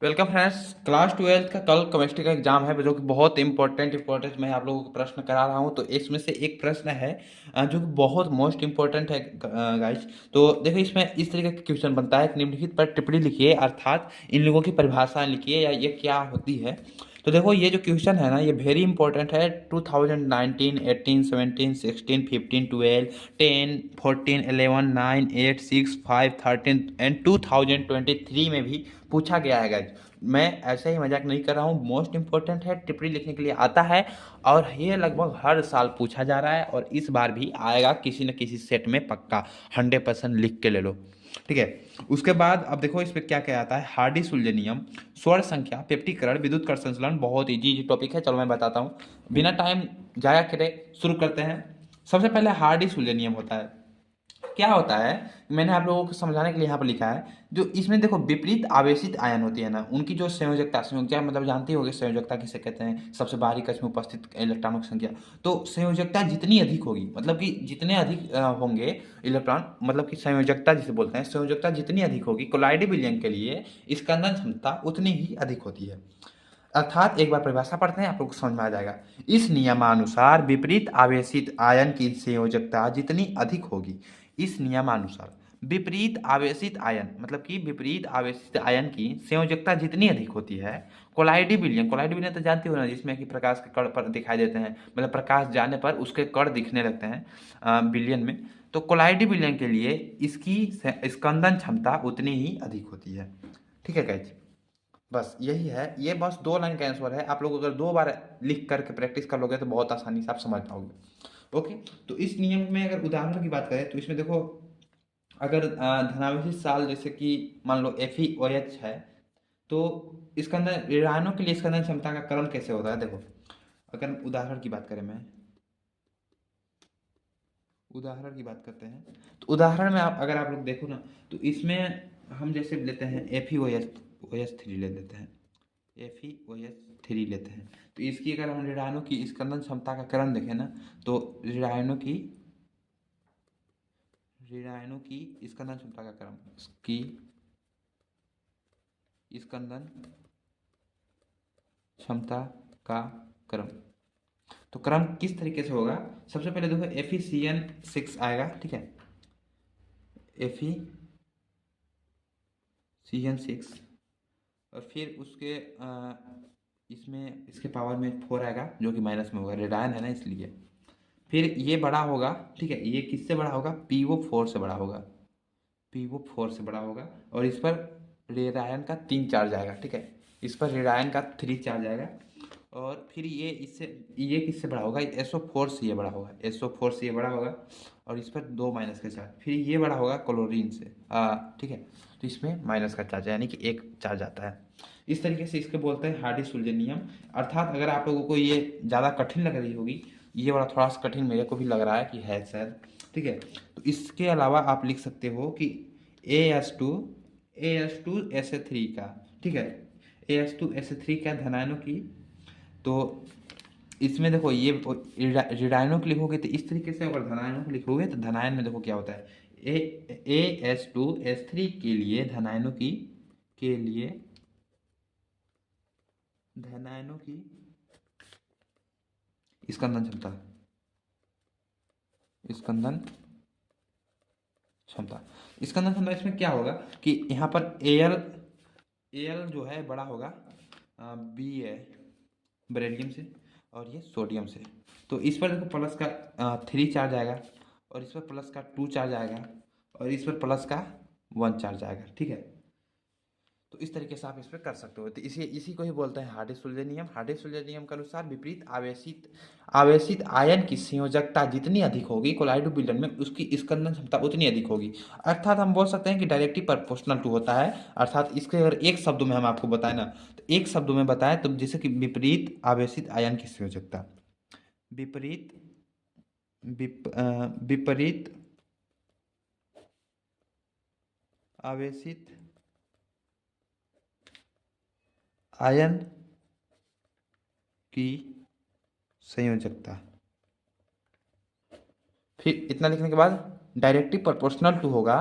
Welcome friends. Class 12 का कल chemistry का एग्जाम है जो कि बहुत इंपॉर्टेंट मैं आप लोगों को प्रश्न करा रहा हूं। तो इसमें से एक प्रश्न है जो कि बहुत मोस्ट इंपॉर्टेंट है गाइस। तो देखो इसमें इस तरीके का क्वेश्चन बनता है कि निम्नलिखित पर टिप्पणी लिखिए, अर्थात इन लोगों की परिभाषा लिखिए या ये क्या होती है। तो देखो ये जो क्वेश्चन है ना ये वेरी इंपॉर्टेंट है। 2019, 18, 17, 16, 15, 12, 10, 14, 11, 9, 8, 6, 5, 13 एंड 2023 में भी पूछा गया है गाइज। मैं ऐसे ही मजाक नहीं कर रहा हूँ, मोस्ट इंपॉर्टेंट है, टिप्पणी लिखने के लिए आता है और ये लगभग हर साल पूछा जा रहा है और इस बार भी आएगा किसी न किसी सेट में पक्का। 100% लिख के ले लो, ठीक है। उसके बाद अब देखो इस पे क्या क्या आता है। हार्डी सुलझे नियम, स्वर्ण संख्या, पेप्टीकरण, विद्युत कर्षण संचलन, बहुत इजी इजी टॉपिक है। चलो मैं बताता हूँ, बिना टाइम जाया करे शुरू करते हैं। सबसे पहले हार्डी सुलझे नियम होता है। क्या होता है, मैंने आप लोगों को समझाने के लिए यहाँ पर लिखा है। जो इसमें देखो विपरीत आवेशित आयन होती है ना, उनकी जो संयोजकता मतलब जानती होगी संयोजकता किसे कहते हैं, सबसे बाहरी कक्ष में उपस्थित इलेक्ट्रॉनों की संख्या। तो संयोजकता जितनी अधिक होगी, मतलब कि जितने अधिक होंगे इलेक्ट्रॉन, मतलब कि संयोजकता जिसे बोलते हैं, संयोजकता जितनी अधिक होगी कोलाइडी विलयन के लिए स्कंदन क्षमता उतनी ही अधिक होती है। अर्थात एक बार परिभाषा पढ़ते हैं, आप लोग को समझ में आ जाएगा। इस नियमानुसार विपरीत आवेशित आयन की संयोजकता जितनी अधिक होगी, इस नियमानुसार विपरीत आवेशित आयन मतलब कि विपरीत आवेशित आयन की संयोजकता जितनी अधिक होती है, कोलाइडी विलयन तो जानते हो ना, जिसमें कि प्रकाश के कण पर दिखाई देते हैं, मतलब प्रकाश जाने पर उसके कण दिखने लगते हैं विलयन में। तो कोलाइडी विलयन के लिए इसकी स्कंदन क्षमता उतनी ही अधिक होती है, ठीक है गाइस। बस यही है, ये बस 2 लाइन का आंसर है। आप लोग अगर 2 बार लिख करके प्रैक्टिस कर लोगे तो बहुत आसानी से आप समझ पाओगे। ओके। तो इस नियम में अगर उदाहरण की बात करें तो इसमें देखो, अगर धनावेशित साल जैसे कि मान लो FeOH है, तो इसके अंदर ऋणायनों के लिए इसके अंदर क्षमता का क्रम कैसे होता है। देखो अगर उदाहरण की बात करें, मैं उदाहरण की बात करते हैं, तो उदाहरण में आप अगर आप लोग देखो ना, तो इसमें हम जैसे लेते हैं FeOH3 ले लेते हैं, FeOH3 लेते हैं। तो इसकी अगर हम ऋणायनों की स्कंदन क्षमता का क्रम देखें ना, तो ऋणायनों की स्कंदन क्षमता का क्रम, की स्कंदन क्षमता का क्रम, तो क्रम किस तरीके से होगा। सबसे पहले देखो FeCN6 आएगा, ठीक है, FeCN6, और फिर उसके इसमें इसके पावर में 4 आएगा जो कि माइनस में होगा, रेडायन है ना इसलिए। फिर ये बड़ा होगा, ठीक है, ये किससे बड़ा होगा, PO4 से बड़ा होगा, PO4 से बड़ा होगा। और इस पर रेडायन का 3 चार्ज आएगा, ठीक है, इस पर रेडायन का 3 चार्ज आएगा। और फिर ये किससे बड़ा होगा, SO4 से ये बड़ा होगा, SO4 से ये बड़ा होगा। और इस पर 2 माइनस का चार्ज, फिर ये बड़ा होगा क्लोरीन से, ठीक है। तो इसमें माइनस का चार्ज यानी कि 1 चार्ज आता है। इस तरीके से इसके बोलते हैं हार्डी सुलझे नियम। अर्थात अगर आप लोगों को ये ज़्यादा कठिन लग रही होगी, ये वाला थोड़ा सा कठिन मेरे को भी लग रहा है कि है शायद, ठीक है। तो इसके अलावा आप लिख सकते हो कि AS2 का, ठीक है, AS2 का धनायनों की। तो इसमें देखो ये ऋणायनों के लिखोगे तो इस तरीके से, अगर धनायनों को लिखोगे तो धनायन में देखो क्या होता है, AS2S3 के लिए धनायनों की, के लिए धनायनों की स्कंदन क्षमता, स्कंदन क्षमता, स्कंदन क्षमता इसमें क्या होगा कि यहाँ पर एल जो है बड़ा होगा बी है बेरिलियम से, और ये सोडियम से। तो इस पर देखो प्लस का 3 चार्ज आएगा, और इस पर प्लस का 2 चार्ज आएगा, और इस पर प्लस का 1 चार्ज आएगा, ठीक है। तो इस तरीके से आप इस पर कर सकते हो। तो इसी इसी को ही बोलते हैं हार्डी सुलझे नियम। हार्डी सुलझे नियम के अनुसार विपरीत आवेशित आवेशित आयन की संयोजकता जितनी अधिक होगी कोलाइड विलयन में, उसकी स्कंदन क्षमता उतनी अधिक होगी। अर्थात हम बोल सकते हैं कि डायरेक्टली प्रोपोर्शनल टू होता है। अर्थात इसके अगर एक शब्दों में हम आपको बताएं ना, तो एक शब्दों में बताएं तो जैसे कि विपरीत आवेशित आयन की संयोजकता, विपरीत विपरीत आवेशित आयन की संयोजकता। फिर इतना लिखने के बाद डायरेक्टली प्रोपोर्शनल टू होगा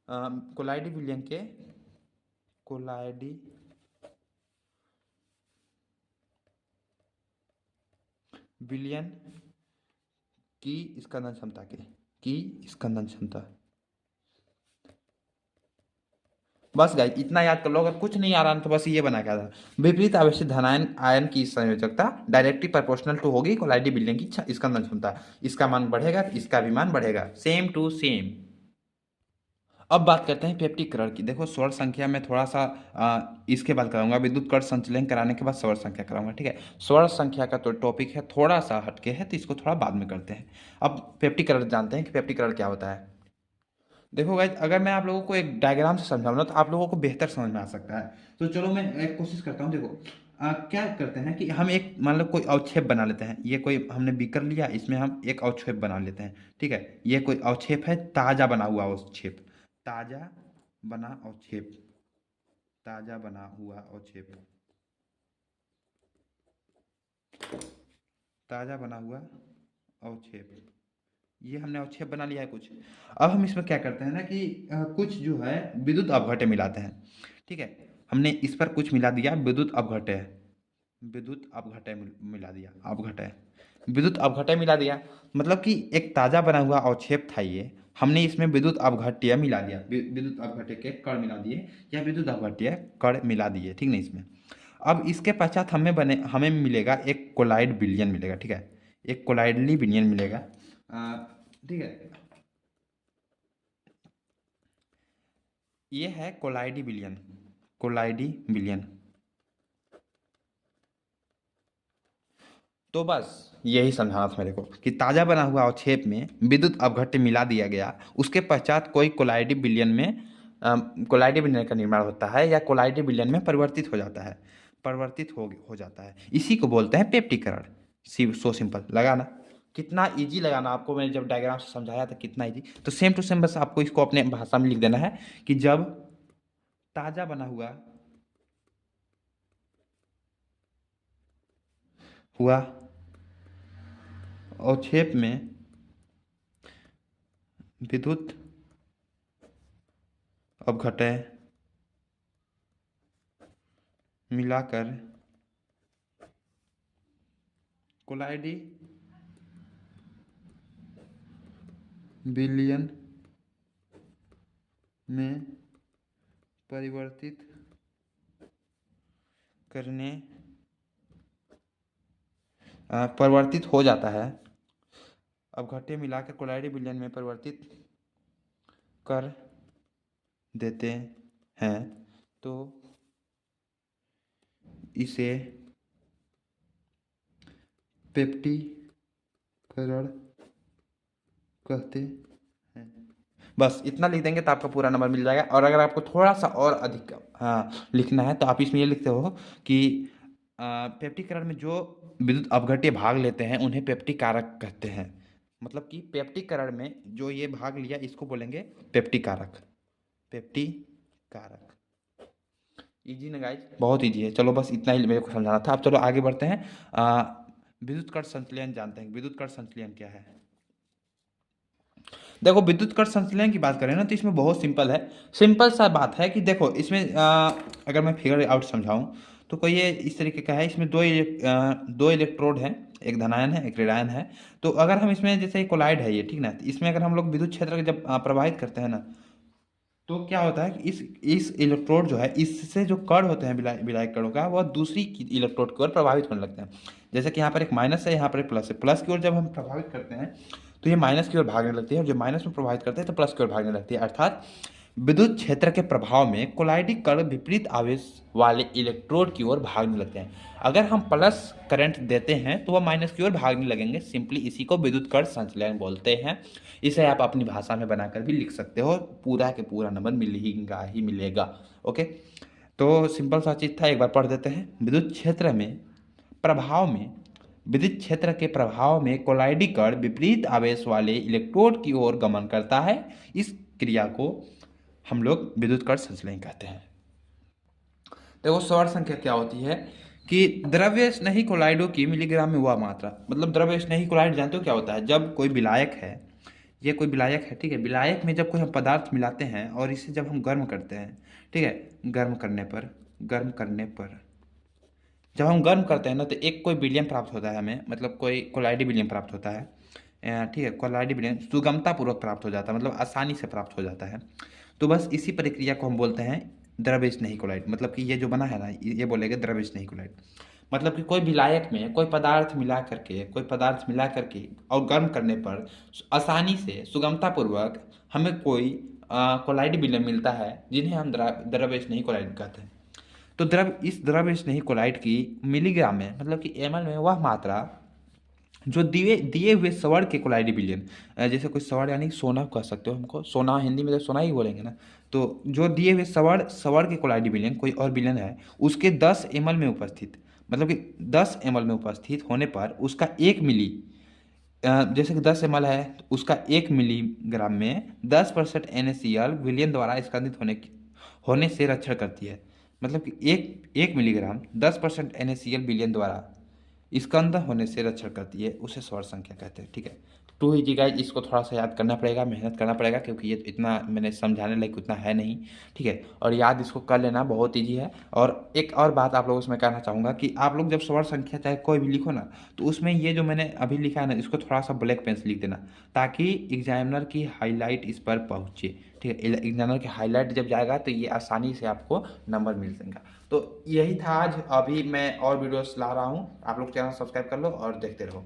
कोलाइडी विलयन के, कोलाइडी विलयन की स्कंदन क्षमता की स्कंदन क्षमता। बस गाइस इतना याद कर लो, अगर कुछ नहीं आ रहा तो बस ये बना के था। विपरीत आवेशित धनायन आयन की संयोजकता डायरेक्टली प्रोपोर्शनल टू होगी कोलाइडी बिल्डिंग की स्कंदन क्षमता। इसका मान बढ़ेगा तो इसका भी मान बढ़ेगा, सेम टू सेम। अब बात करते हैं पेप्टिकरण की। देखो स्वर्ण संख्या में थोड़ा सा इसके बाद कराऊंगा, विद्युत कण संचलन कराने के बाद स्वर्ण संख्या कराऊंगा, ठीक है। स्वर्ण संख्या का तो टॉपिक है थोड़ा सा हटके है, तो इसको थोड़ा बाद में करते हैं। अब पेप्टिकरण जानते हैं कि पेप्टिकरण क्या होता है। देखो गाइज, अगर मैं आप लोगों को एक डायग्राम से समझाऊँ ना तो आप लोगों को बेहतर समझ में आ सकता है। तो चलो मैं एक कोशिश करता हूँ। देखो क्या करते हैं कि हम एक मान लो कोई अवक्षेप बना लेते हैं। ये कोई हमने बीकर लिया, इसमें हम एक अवक्षेप बना लेते हैं, ठीक है। ये कोई अवक्षेप है, ताजा बना हुआ अवक्षेप, ताजा बना अवक्षेप, ताजा बना हुआ अवक्षेप, ताजा बना हुआ अवक्षेप। ये हमने अवक्षेप बना लिया है कुछ। अब हम इसमें क्या करते हैं ना कि कुछ जो है विद्युत अपघट्य मिलाते हैं, ठीक है। हमने इस पर कुछ मिला दिया विद्युत अपघट्य, विद्युत अपघट्य मिला दिया, अपघट्य, विद्युत अपघट्य मिला दिया। मतलब कि एक ताजा बना हुआ अवक्षेप था ये, हमने इसमें विद्युत अपघट्य मिला दिया, विद्युत अपघट्य के कण मिला दिए या विद्युत अपघट्य कण मिला दिए, ठीक नहीं इसमें। अब इसके पश्चात हमें मिलेगा एक कोलाइड विलयन मिलेगा, ठीक है। एक कोलाइडली विलयन मिलेगा, ठीक है। ये है कोलाइडी विलयन, कोलाइडी विलयन। तो बस यही समझाना था मेरे को कि ताज़ा बना हुआ अवक्षेप में विद्युत अपघट्य मिला दिया गया, उसके पश्चात कोई कोलाइडी विलयन में कोलाइडी विलयन का निर्माण होता है या कोलाइडी विलयन में परिवर्तित हो जाता है, परिवर्तित हो जाता है। इसी को बोलते हैं पेप्टिकरण। सो सिंपल लगा ना, कितना इजी लगा ना आपको। मैंने जब डायग्राम से समझाया था कितना इजी। तो सेम टू सेम बस आपको इसको अपने भाषा में लिख देना है कि जब ताज़ा बना हुआ अवक्षेप में विद्युत अपघट्य मिलाकर कोलाइडी विलयन में परिवर्तित करने परिवर्तित हो जाता है, अपघट्य मिलाकर कोलाइडी विलयन में परिवर्तित कर देते हैं, तो इसे पेप्टिकरण कहते हैं। बस इतना लिख देंगे तो आपका पूरा नंबर मिल जाएगा। और अगर आपको थोड़ा सा और अधिक लिखना है तो आप इसमें ये लिखते हो कि पेप्टिकरण में जो विद्युत अपघट्य भाग लेते हैं उन्हें पेप्टिकारक कहते हैं। मतलब कि पेप्टिकरण में जो ये भाग लिया इसको बोलेंगे पेप्टिकारक, पेप्टिकारक। इजी ना गाइज, बहुत इजी है। चलो बस इतना ही मेरे को समझाना था। अब चलो आगे बढ़ते हैं। विद्युत कण संचलन जानते हैं, विद्युत कण संचलन क्या है। देखो विद्युत कण संचलन की बात करें ना तो इसमें बहुत सिंपल है, सिंपल सा बात है कि देखो इसमें अगर मैं फिगर आउट समझाऊं तो कोई ये इस तरीके का है। इसमें दो इलेक्ट्रोड हैं, एक धनायन है एक ऋणायन है। तो अगर हम इसमें जैसे कोलाइड है ये, ठीक ना, तो इसमें अगर हम लोग विद्युत क्षेत्र को जब प्रवाहित करते हैं ना तो क्या होता है कि इस इलेक्ट्रोड जो है इससे जो कण होते हैं विलायक कणों का, वह दूसरी इलेक्ट्रोड की ओर प्रभावित होने लगते हैं। जैसे कि यहाँ पर एक माइनस है, यहाँ पर एक प्लस है। प्लस की ओर जब हम प्रभावित करते हैं तो ये माइनस की ओर भागने लगती है, और जब माइनस में प्रभावित करते हैं तो प्लस की ओर भागने लगती है। अर्थात विद्युत क्षेत्र के प्रभाव में कोलाइडी कण विपरीत आवेश वाले इलेक्ट्रोड की ओर भागने लगते हैं। अगर हम प्लस करंट देते हैं तो वह माइनस की ओर भागने लगेंगे। सिंपली इसी को विद्युत कण संचलन बोलते हैं। इसे आप अपनी भाषा में बनाकर भी लिख सकते हो, पूरा के पूरा नंबर मिलेगा ही मिलेगा। ओके, तो सिंपल सा चीज़ था, एक बार पढ़ देते हैं। विद्युत क्षेत्र में प्रभाव में, विद्युत क्षेत्र के प्रभाव में कोलाइडी कण विपरीत आवेश वाले इलेक्ट्रोड की ओर गमन करता है। इस क्रिया को हम लोग विद्युत कण संचलन कहते हैं। देखो सवाल संख्या क्या होती है कि द्रव्य स्नेही कोलाइडों की मिलीग्राम में हुआ मात्रा। मतलब द्रव्य स्नेही कोलाइड जानते हो क्या होता है। जब कोई विलायक है, ये कोई विलायक है, ठीक है। विलायक में जब कोई हम पदार्थ मिलाते हैं और इसे जब हम गर्म करते हैं, ठीक है, गर्म करने पर जब हम गर्म करते हैं ना तो एक कोई विलियन प्राप्त होता है हमें, मतलब कोई कोलाइडी विलियन प्राप्त होता है। ठीक है, कोलाइडी विलियन सुगमतापूर्वक प्राप्त हो जाता है, मतलब आसानी से प्राप्त हो जाता है। तो बस इसी प्रक्रिया को हम बोलते हैं द्रव्य स्नेही कोलाइड। मतलब कि ये जो बना है ना, ये बोलेंगे द्रव्य स्नेही कोलाइड। मतलब कि कोई विलायक में कोई पदार्थ मिला करके और गर्म करने पर आसानी से सुगमतापूर्वक हमें कोई कोलाइड विलयन मिलता है, जिन्हें हम द्रव्य स्नेही कोलाइड कहते हैं। तो इस द्रव्य स्नेही कोलाइड की मिलीग्राम में, मतलब कि एमएल में, वह मात्रा जो दिए दिए हुए स्वर्ण के कोलाइडी विलयन, जैसे कोई स्वर्ण यानी सोना कह सकते हो, हमको सोना हिंदी में तो सोना ही बोलेंगे ना। तो जो दिए हुए स्वर्ण स्वर्ण के कोलाइडी विलयन कोई और विलयन है, उसके 10 एमएल में उपस्थित, मतलब कि 10 एमएल में उपस्थित होने पर उसका 1 मिली, जैसे कि 10 ml है तो उसका 1 मिलीग्राम में 10% NaCl विलयन द्वारा स्कंदित होने से रक्षण करती है। मतलब कि एक मिलीग्राम 10% NaCl विलयन द्वारा स्कंद होने से रक्षण करती है, उसे स्वर्ण संख्या कहते हैं। ठीक है, टू ही जी गाइज, इसको थोड़ा सा याद करना पड़ेगा, मेहनत करना पड़ेगा, क्योंकि ये इतना मैंने समझाने लायक उतना है नहीं। ठीक है, और याद इसको कर लेना बहुत ईजी है। और एक और बात आप लोगों से मैं कहना चाहूँगा कि आप लोग जब स्वर्ण संख्या चाहे कोई भी लिखो ना, तो उसमें ये जो मैंने अभी लिखा है ना, इसको थोड़ा सा ब्लैक पेन से लिख देना, ताकि एग्जामिनर की हाईलाइट इस पर पहुँचे। ठीक है, एग्जामिनर की हाईलाइट जब जाएगा तो ये आसानी से आपको नंबर मिल जाएगा। तो यही था आज। अभी मैं और वीडियोस ला रहा हूँ, आप लोग चैनल सब्सक्राइब कर लो और देखते रहो।